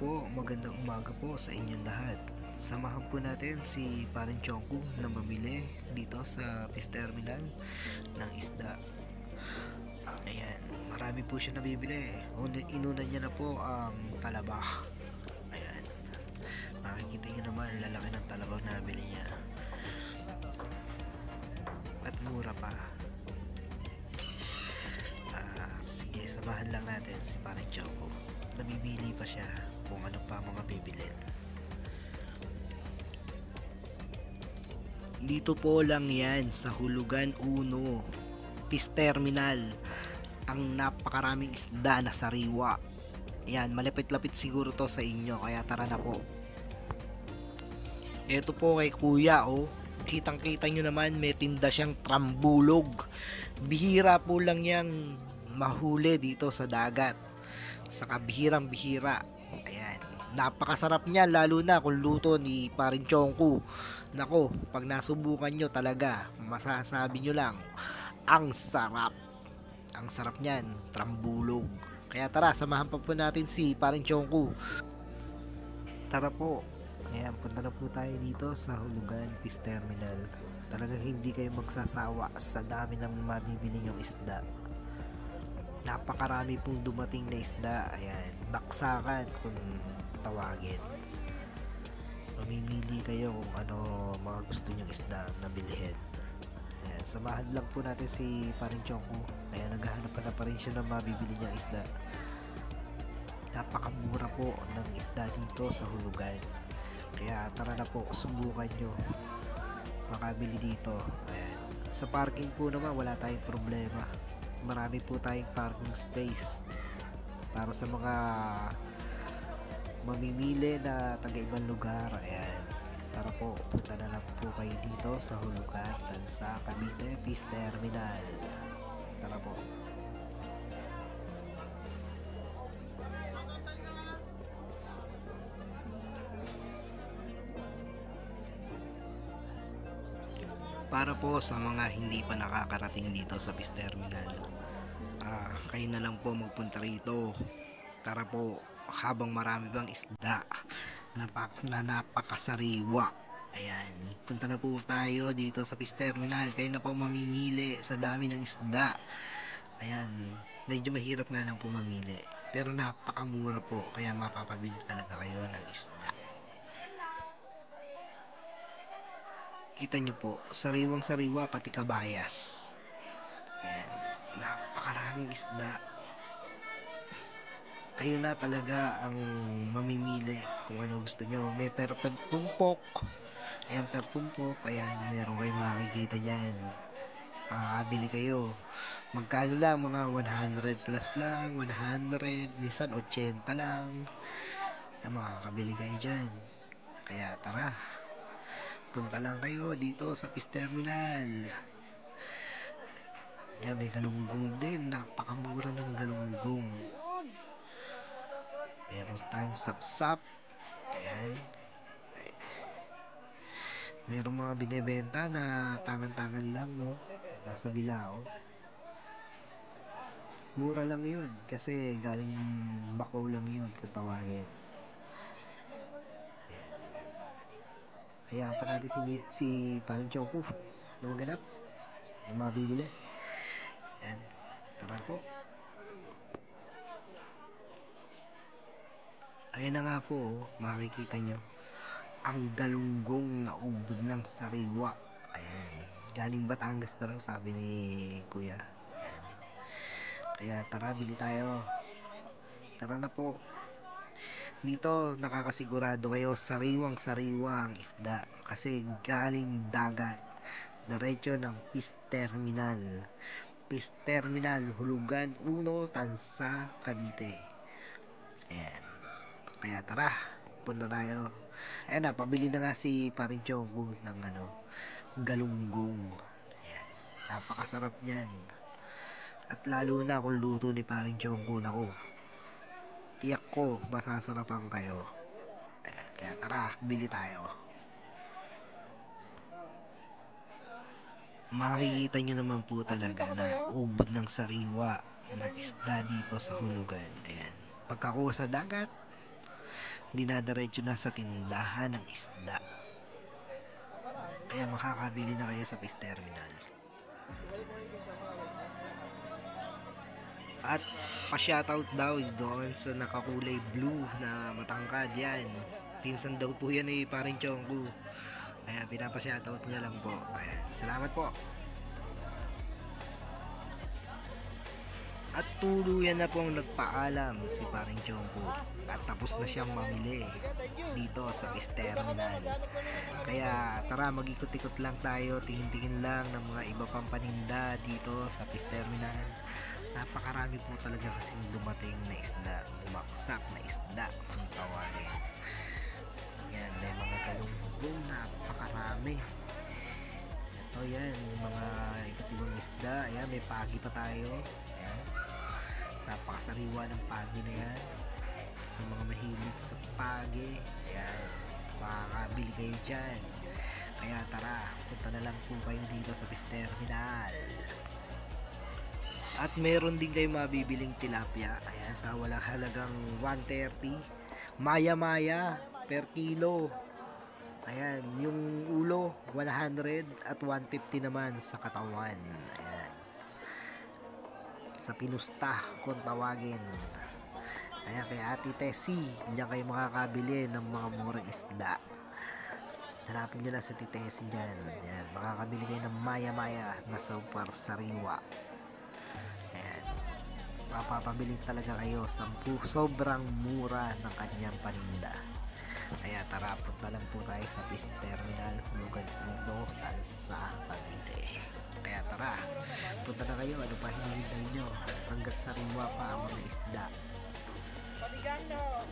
po, magandang umaga po sa inyong lahat. Samahan po natin si Parin Chongku na mamili dito sa Fish Terminal ng isda. Ayan, marami po siya nabibili. Inuna niya na po ang talabah. Ayan, makikita niyo naman lalaki ng talabah na nabili niya. At mura pa. Sige, samahan lang natin si Parin Chongku. Namimili pa siya kung ano pa mga bibilin. Dito po lang yan sa Hulugan 1 Fish Terminal, ang napakaraming isda na sariwa. Yan, malapit-lapit siguro to sa inyo, kaya tara na po. Ito po kay kuya, oh, kitang kita nyo naman may tinda siyang trambulog. Bihira po lang yang mahuli dito sa dagat, saka bihirang bihira. Ayan, napakasarap niya, lalo na kung luto ni Parin Chongku. Nako, pag nasubukan nyo talaga, masasabi nyo lang, ang sarap. Ang sarap niyan, trambulog. Kaya tara, samahan pa po natin si Parin Chongku. Tara po. Ayan, punta na po tayo dito sa Hulugan Fish Terminal. Talagang hindi kayo magsasawa sa dami ng mabibili nyong isda. Napakarami pong dumating na isda. Ayan, baksakan kung tawagin. Mamimili kayo kung ano mga gusto nyong isda na bilhin. Ayan, samahan lang po natin si Parin Chongku. Ayan, naghahanap pa rin siya ng mabibili niyang isda. Napakamura po ng isda dito sa Hulugan. Kaya tara na po, subukan nyo makabili dito. Ayan. Sa parking po naman wala tayong problema. Marami po tayong parking space para sa mga mamimili na taga ibang lugar. Ayan, tara po, punta na lang po kayo dito sa Hulugan sa Cavite Fish Terminal. Tara po. Para po sa mga hindi pa nakakarating dito sa Fish Terminal, kayo na lang po magpunta rito. Tara po, habang marami bang isda na napakasariwa. Ayan, punta na po tayo dito sa Fish Terminal. Kayo na po mamimili sa dami ng isda. Ayan, medyo mahirap nga lang po mamili, pero napakamura po, kaya mapapabili talaga kayo ng isda. Kita nyo po, sariwang sariwa pati kabayas. Ayan, napakaraming isda. Kayo na talaga ang mamimili kung ano gusto nyo. May per tumpok. Ayan, per tumpok. Ayan, meron kayo makikita dyan. Bili kayo. Magkano lang, mga 100 plus lang, 100, minsan 80 lang. Ayan, makakabili kayo dyan. Kaya tara, punta lang kayo dito sa Fish Terminal. Ayan, may galunggong din. Napakamura ng galunggong. Meron tayong sapsap. Ayan. Meron mga binibenta na tangan-tangan lang, no? Nasa Bilao. Mura lang yun kasi galing Bacau lang yun kung tawagin. Kaya pa natin si Parin Chongku na maganap na mabibili. Ayan. Tara po. Ayan na nga po, makikita nyo ang galunggong na ubod ng sariwa. Ayan, galing Batangas na lang sabi ni kuya. Ayan. Kaya tara, bili tayo. Tara na po. Dito nakakasigurado kayo sariwang sariwa ang isda kasi galing dagat, diretso ng Fish Terminal. Fish Terminal Hulugan 1, Tansa, Cavite. Ayan. Kaya tara, punta tayo. Ayan na, pabili na nga si Parin Chongku ng galunggong. Ayan, napakasarap niyan. At lalo na kung luto ni Parin Chongku, nako, tiyak ko masasarapan kayo. Ayan, kaya tara, bili tayo. Makikita nyo naman po talaga na ubod ng sariwa ng isda dito sa Hulugan. Ayan, pagkakuha sa dagat, dinadaretso na sa tindahan ng isda. Kaya makakabili na kayo sa Fish Terminal. At pa-shoutout daw doon sa nakakulay blue na matangkad yan. Pinsan daw po yan paring Chongku. Kaya pinapa-shoutout niya lang po. Ayan, salamat po. At tuluyan na pong nagpaalam si paring Chongku. At tapos na siyang mamili dito sa Fish Terminal. Kaya tara, mag-ikot-ikot lang tayo, tingin-tingin lang ng mga iba pang paninda dito sa Fish Terminal. Napakarami po talaga kasing dumating na isda, bumaksak na isda kung tawagin. Yan, may mga galunggong, napakarami. Ito yan, mga iba't ibang isda. Ayan, may pagi pa tayo. Ayan, napakasariwa ng pagi na yan. Sa mga mahilig sa pagi, ayan, makakabili kayo dyan. Kaya tara, punta na lang po kayo dito sa Fish Terminal. At meron din kayo mabibiling tilapia. Ayan, sa walang halagang 130. Maya-maya per kilo. Ayan, yung ulo 100 at 150 naman sa katawan. Ayan. Sa pinusta kung tawagin. Ayan, kay Ate Tessie, diyan kayo makakabili ng mga murang isda. Hanapin nyo lang sa Ate Tessie dyan. Ayan, makakabili kayo ng maya-maya na super sariwa. Ayan, mapapabili talaga kayo sa sobrang mura ng kanyang paninda. Kaya tara, punta lang po tayo sa Fish Terminal, Hulugan Uno, Tansa, Cavite. Kaya tara, punta na kayo. Ano pa hinihintay nyo? Hanggat sariwa pa ang mga isda. Paligando!